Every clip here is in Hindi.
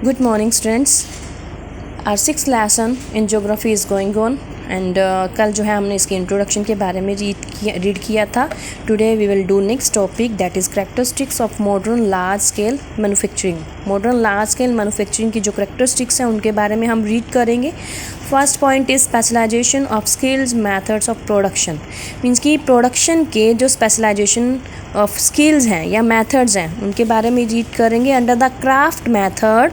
Good morning, students. Our sixth lesson in geography is going on and कल जो है हमने इसके इंट्रोडक्शन के बारे में रीड किया था. Today we will do next topic that is characteristics of modern large scale manufacturing. Modern large scale manufacturing की जो करेक्टरिस्टिक्स हैं उनके बारे में हम रीड करेंगे. First point is specialisation of skills methods of production. Means कि प्रोडक्शन के जो स्पेशलाइजेशन ऑफ स्किल्स हैं या मेथड्स हैं उनके बारे में रीड करेंगे. Under the craft method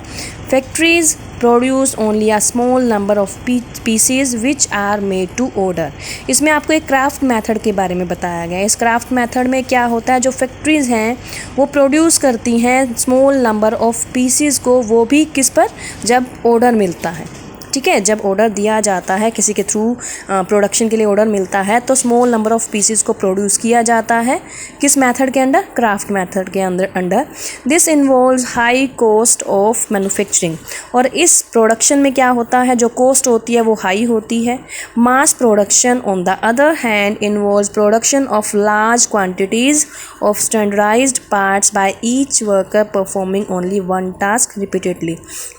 factories produce only a small number of pieces which are made to order. इसमें आपको एक क्राफ्ट मेथड के बारे में बताया गया है. इस क्राफ्ट मेथड में क्या होता है, जो फैक्ट्रीज़ हैं वो प्रोड्यूस करती हैं स्मॉल नंबर ऑफ पीसीज को, वो भी किस पर, जब ऑर्डर मिलता है. ठीक है, जब ऑर्डर दिया जाता है किसी के थ्रू प्रोडक्शन के लिए ऑर्डर मिलता है तो स्मॉल नंबर ऑफ पीसेस को प्रोड्यूस किया जाता है. किस मेथड के अंडर? क्राफ्ट मेथड के under. This involves high cost of manufacturing. और इस प्रोडक्शन में क्या होता है, जो कॉस्ट होती है वो हाई होती है. Mass production on the other hand involves production of large quantities of standardised parts by each worker performing only one task repeatedly.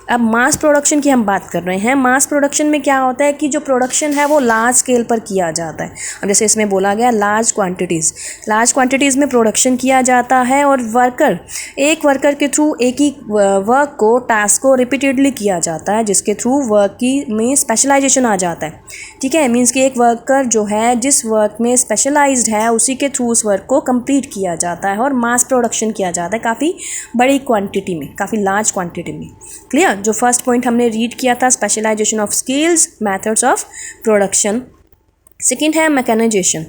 अब मास प्रोडक्शन की हम बात कर रहे हैं. मास प्रोडक्शन में क्या होता है कि जो प्रोडक्शन है वो लार्ज स्केल पर किया जाता है. अब जैसे इसमें बोला गया लार्ज क्वांटिटीज़ में प्रोडक्शन किया जाता है और एक वर्कर के थ्रू एक ही वर्क को, टास्क को रिपीटेडली किया जाता है, जिसके थ्रू वर्क में स्पेशलाइजेशन आ जाता है. ठीक है, मीन्स कि एक वर्कर जो है जिस वर्क में स्पेशलाइज्ड है उसी के थ्रू उस वर्क को कंप्लीट किया जाता है और मास प्रोडक्शन किया जाता है काफ़ी बड़ी क्वांटिटी में, काफ़ी लार्ज क्वांटिटी में. क्लियर? जो फर्स्ट पॉइंट हमने रीड किया था specialisation of skills methods of production. Second है मैकेनाइजेशन.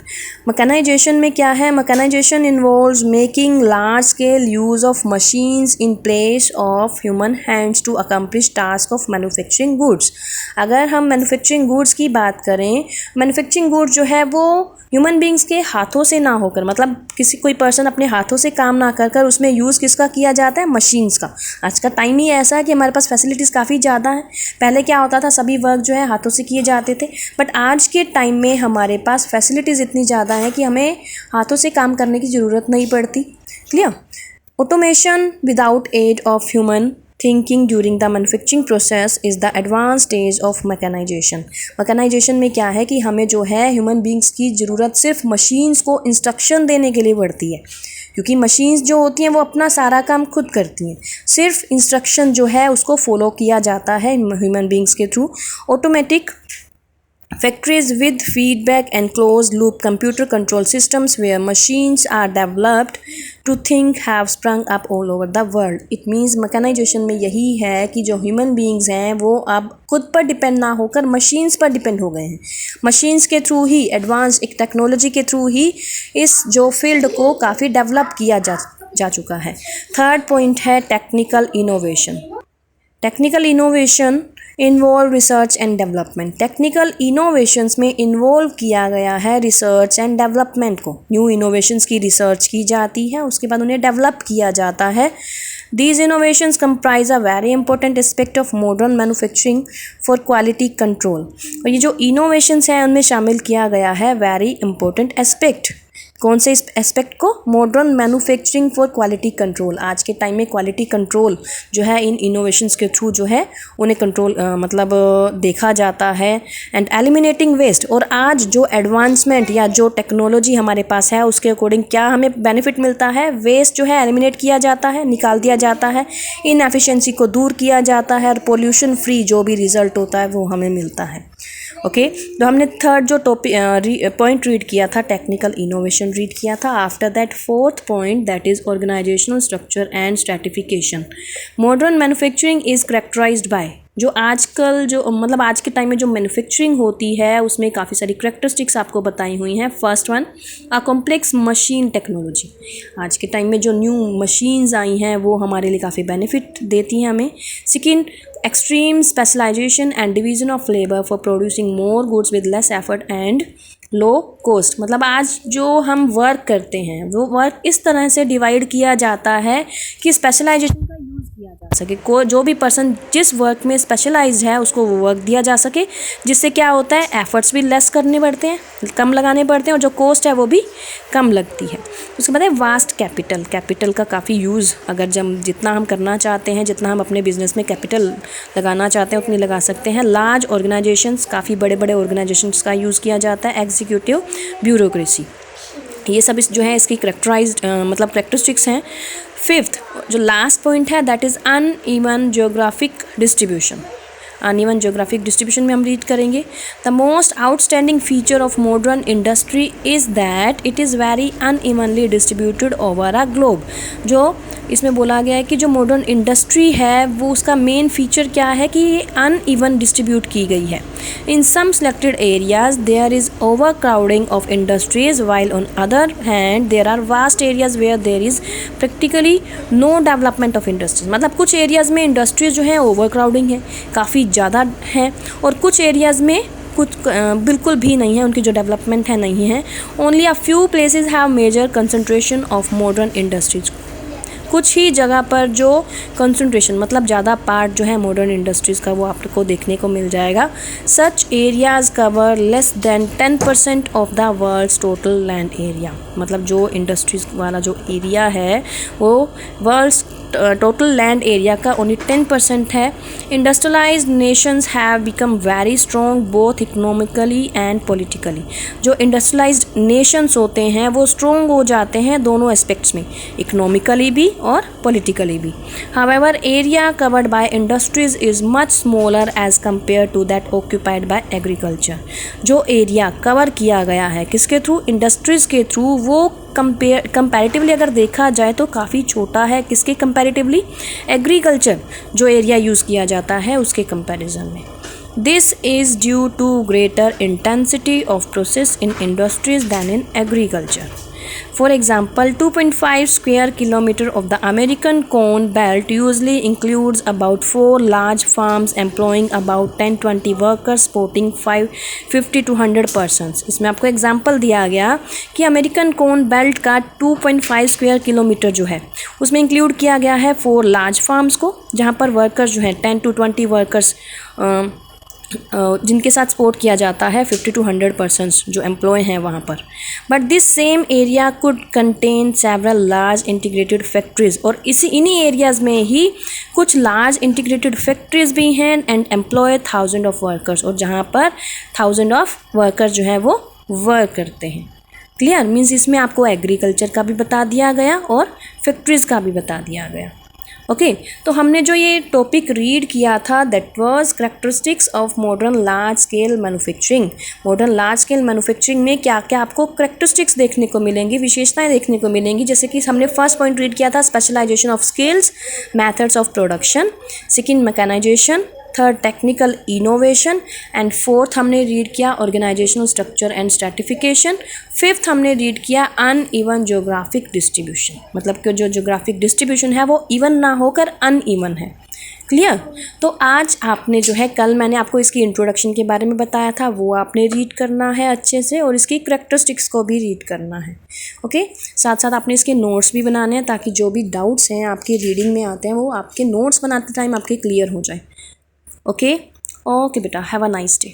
मैकेनाइजेशन में क्या है? Mechanisation involves making large scale use of machines in place of human hands to accomplish task of manufacturing goods. अगर हम मैन्युफैक्चरिंग गुड्स की बात करें, मैन्युफैक्चरिंग गुड्स जो है वो ह्यूमन बींग्स के हाथों से ना होकर, मतलब कोई पर्सन अपने हाथों से काम ना कर उसमें यूज़ किसका किया जाता है? मशीन्स का. आज का टाइम ही ऐसा है कि हमारे पास फैसिलिटीज़ काफ़ी ज़्यादा है. पहले क्या होता था, सभी वर्क जो है हाथों से किए जाते थे, बट आज के टाइम में हमारे पास फैसिलिटीज़ इतनी ज़्यादा है कि हमें हाथों से काम करने की ज़रूरत नहीं पड़ती. Clear? Automation without aid of human thinking during the manufacturing process is the advance stage of mechanisation. Mechanisation में क्या है कि हमें जो है ह्यूमन बींग्स की ज़रूरत सिर्फ मशीन्स को इंस्ट्रक्शन देने के लिए पड़ती है, क्योंकि मशीन्स जो होती हैं वो अपना सारा काम खुद करती हैं. सिर्फ इंस्ट्रक्शन जो है उसको फॉलो किया जाता है ह्यूमन बींग्स के through. Automatic factories with feedback and closed loop computer control systems where machines are developed to think have sprung up all over the world. It means mechanization में यही है कि जो human beings हैं वो अब खुद पर डिपेंड ना होकर मशीन्स पर डिपेंड हो गए हैं. मशीन्स के थ्रू ही, एडवांस एक टेक्नोलॉजी के थ्रू ही इस जो फील्ड को काफ़ी डेवलप किया जा चुका है. थर्ड पॉइंट है technical innovation. Technical innovation involve research and development. Technical innovations में इन्वॉल्व किया गया है रिसर्च एंड डेवलपमेंट को. न्यू इनोवेशंस की रिसर्च की जाती है, उसके बाद उन्हें डेवलप किया जाता है. These innovations comprise a very important aspect of modern manufacturing for quality control. और ये जो innovations हैं उनमें शामिल किया गया है very important aspect. कौन से एस्पेक्ट को? Modern manufacturing for quality control. आज के टाइम में क्वालिटी कंट्रोल जो है इन इनोवेशंस के थ्रू जो है उन्हें कंट्रोल देखा जाता है. And eliminating waste. और आज जो एडवांसमेंट या जो टेक्नोलॉजी हमारे पास है उसके अकॉर्डिंग क्या हमें बेनिफिट मिलता है? वेस्ट जो है एलिमिनेट किया जाता है, निकाल दिया जाता है, इनएफिशिएंसी को दूर किया जाता है और पोल्यूशन फ्री जो भी रिजल्ट होता है वो हमें मिलता है. ओके, तो हमने थर्ड जो पॉइंट रीड किया था टेक्निकल इनोवेशन रीड किया था. After that fourth point that is organisational structure and stratification. Modern manufacturing is characterised by, जो आजकल जो मतलब आज के टाइम में जो मैन्युफैक्चरिंग होती है उसमें काफ़ी सारी करेक्टरिस्टिक्स आपको बताई हुई हैं. First one, a complex machine technology. आज के टाइम में जो न्यू मशीन्स आई हैं वो हमारे लिए काफ़ी बेनिफिट देती हैं हमें. Second, extreme specialization and division of labor for producing more goods with less effort and low cost, मतलब आज जो हम वर्क करते हैं वो वर्क इस तरह से डिवाइड किया जाता है कि स्पेशलाइजेशन का यूज़ किया जा सके। जो भी पर्सन जिस वर्क में स्पेशलाइज्ड है उसको वो वर्क दिया जा सके, जिससे क्या होता है एफर्ट्स भी लेस करने पड़ते हैं, कम लगाने पड़ते हैं, और जो कॉस्ट है वो भी कम लगती है। उसके बाद है वास्ट कैपिटल। कैपिटल का काफ़ी यूज़ अगर जब जितना हम करना चाहते हैं, जितना हम अपने बिजनेस में कैपिटल लगाना चाहते हैं उतनी लगा सकते हैं। लार्ज ऑर्गेनाइजेशंस, काफ़ी बड़े बड़े ऑर्गेनाइजेशंस का यूज़ किया जाता है। एग्जीक्यूटिव ब्यूरोक्रेसी, ये सब जो है इसकी मतलब करेक्टरिस्टिक्स हैं। फिफ्थ जो लास्ट पॉइंट है that is uneven geographic distribution. Uneven geographic distribution में हम रीड करेंगे, the most outstanding feature of modern industry is that it is very unevenly distributed over a globe. जो इसमें बोला गया है कि जो मॉडर्न इंडस्ट्री है वो उसका मेन फीचर क्या है कि ये अनइवन डिस्ट्रीब्यूट की गई है। In some selected areas there is over crowding of industries, while on other hand there are vast areas where there is practically no development of industries. मतलब कुछ एरियाज़ में इंडस्ट्रीज जो है ओवर क्राउडिंग है, काफ़ी ज़्यादा है, और कुछ एरियाज़ में कुछ बिल्कुल भी नहीं है, उनकी जो डेवलपमेंट है नहीं है। Only a few places have major concentration of modern industries. कुछ ही जगह पर जो कंसंट्रेशन मतलब ज़्यादा पार्ट जो है मॉडर्न इंडस्ट्रीज़ का वो आपको देखने को मिल जाएगा। Such areas cover less than 10% of the world's total land area. मतलब जो इंडस्ट्रीज़ वाला जो एरिया है वो वर्ल्ड्स टोटल लैंड एरिया का ओनली 10% है। Industrialised nations have become very strong both economically and politically. जो इंडस्ट्रियलाइज्ड नेशंस होते हैं वो स्ट्रॉन्ग हो जाते हैं दोनों एस्पेक्ट्स में, इकोनॉमिकली भी और पॉलिटिकली भी। However area covered by industries is much smaller as compare to that occupied by agriculture. जो एरिया कवर किया गया है किसके थ्रू, इंडस्ट्रीज़ के थ्रू, वो कंपैरेटिवली अगर देखा जाए तो काफ़ी छोटा है। किसके कंपैरेटिवली, एग्रीकल्चर जो एरिया यूज़ किया जाता है उसके कंपैरिजन में। This is due to greater intensity of process in industries than in agriculture. For example, 2.5 square kilometer of the American Corn Belt usually includes about 4 large farms employing about 10-20 workers supporting 50 to 100 persons। इसमें आपको एग्जाम्पल दिया गया कि अमेरिकन कॉर्न बेल्ट का 2.5 स्क्वायर किलोमीटर जो है उसमें इंक्लूड किया गया है 4 लार्ज फार्म्स को, जहाँ पर वर्कर्स जो हैं 10 to 20 वर्कर्स जिनके साथ सपोर्ट किया जाता है 50 to 100 पर्सन्स जो एम्प्लॉय हैं वहाँ पर। But this same area could contain several large integrated factories, और इन्हीं एरियाज़ में ही कुछ लार्ज इंटीग्रेटेड फैक्ट्रीज भी हैं एंड एम्प्लॉय 1000 ऑफ वर्कर्स, और जहाँ पर 1000 ऑफ वर्कर्स जो है वो वर्क करते हैं। क्लियर, मीन्स इसमें आपको एग्रीकल्चर का भी बता दिया गया और फैक्ट्रीज़ का भी बता दिया गया। ओके, तो हमने जो ये टॉपिक रीड किया था that was characteristics of modern large scale manufacturing. Modern large scale manufacturing में क्या क्या आपको करेक्टरिस्टिक्स देखने को मिलेंगी, विशेषताएं देखने को मिलेंगी। जैसे कि हमने फर्स्ट पॉइंट रीड किया था specialisation of skills, methods of production, second mechanisation, third technical innovation, and fourth हमने रीड किया organisational structure and stratification. Fifth हमने रीड किया अनइवन ज्योग्राफिक डिस्ट्रीब्यूशन, मतलब कि जो ज्योग्राफिक डिस्ट्रीब्यूशन है वो इवन ना होकर अनइवन है। क्लियर, तो आज आपने जो है कल मैंने आपको इसकी इंट्रोडक्शन के बारे में बताया था वो आपने रीड करना है अच्छे से, और इसकी करेक्टरिस्टिक्स को भी रीड करना है। ओके, साथ साथ आपने इसके नोट्स भी बनाने हैं ताकि जो भी डाउट्स हैं आपकी रीडिंग में आते हैं वो आपके नोट्स बनाते टाइम आपके क्लियर हो जाए। ओके बेटा, हैव अ नाइस डे।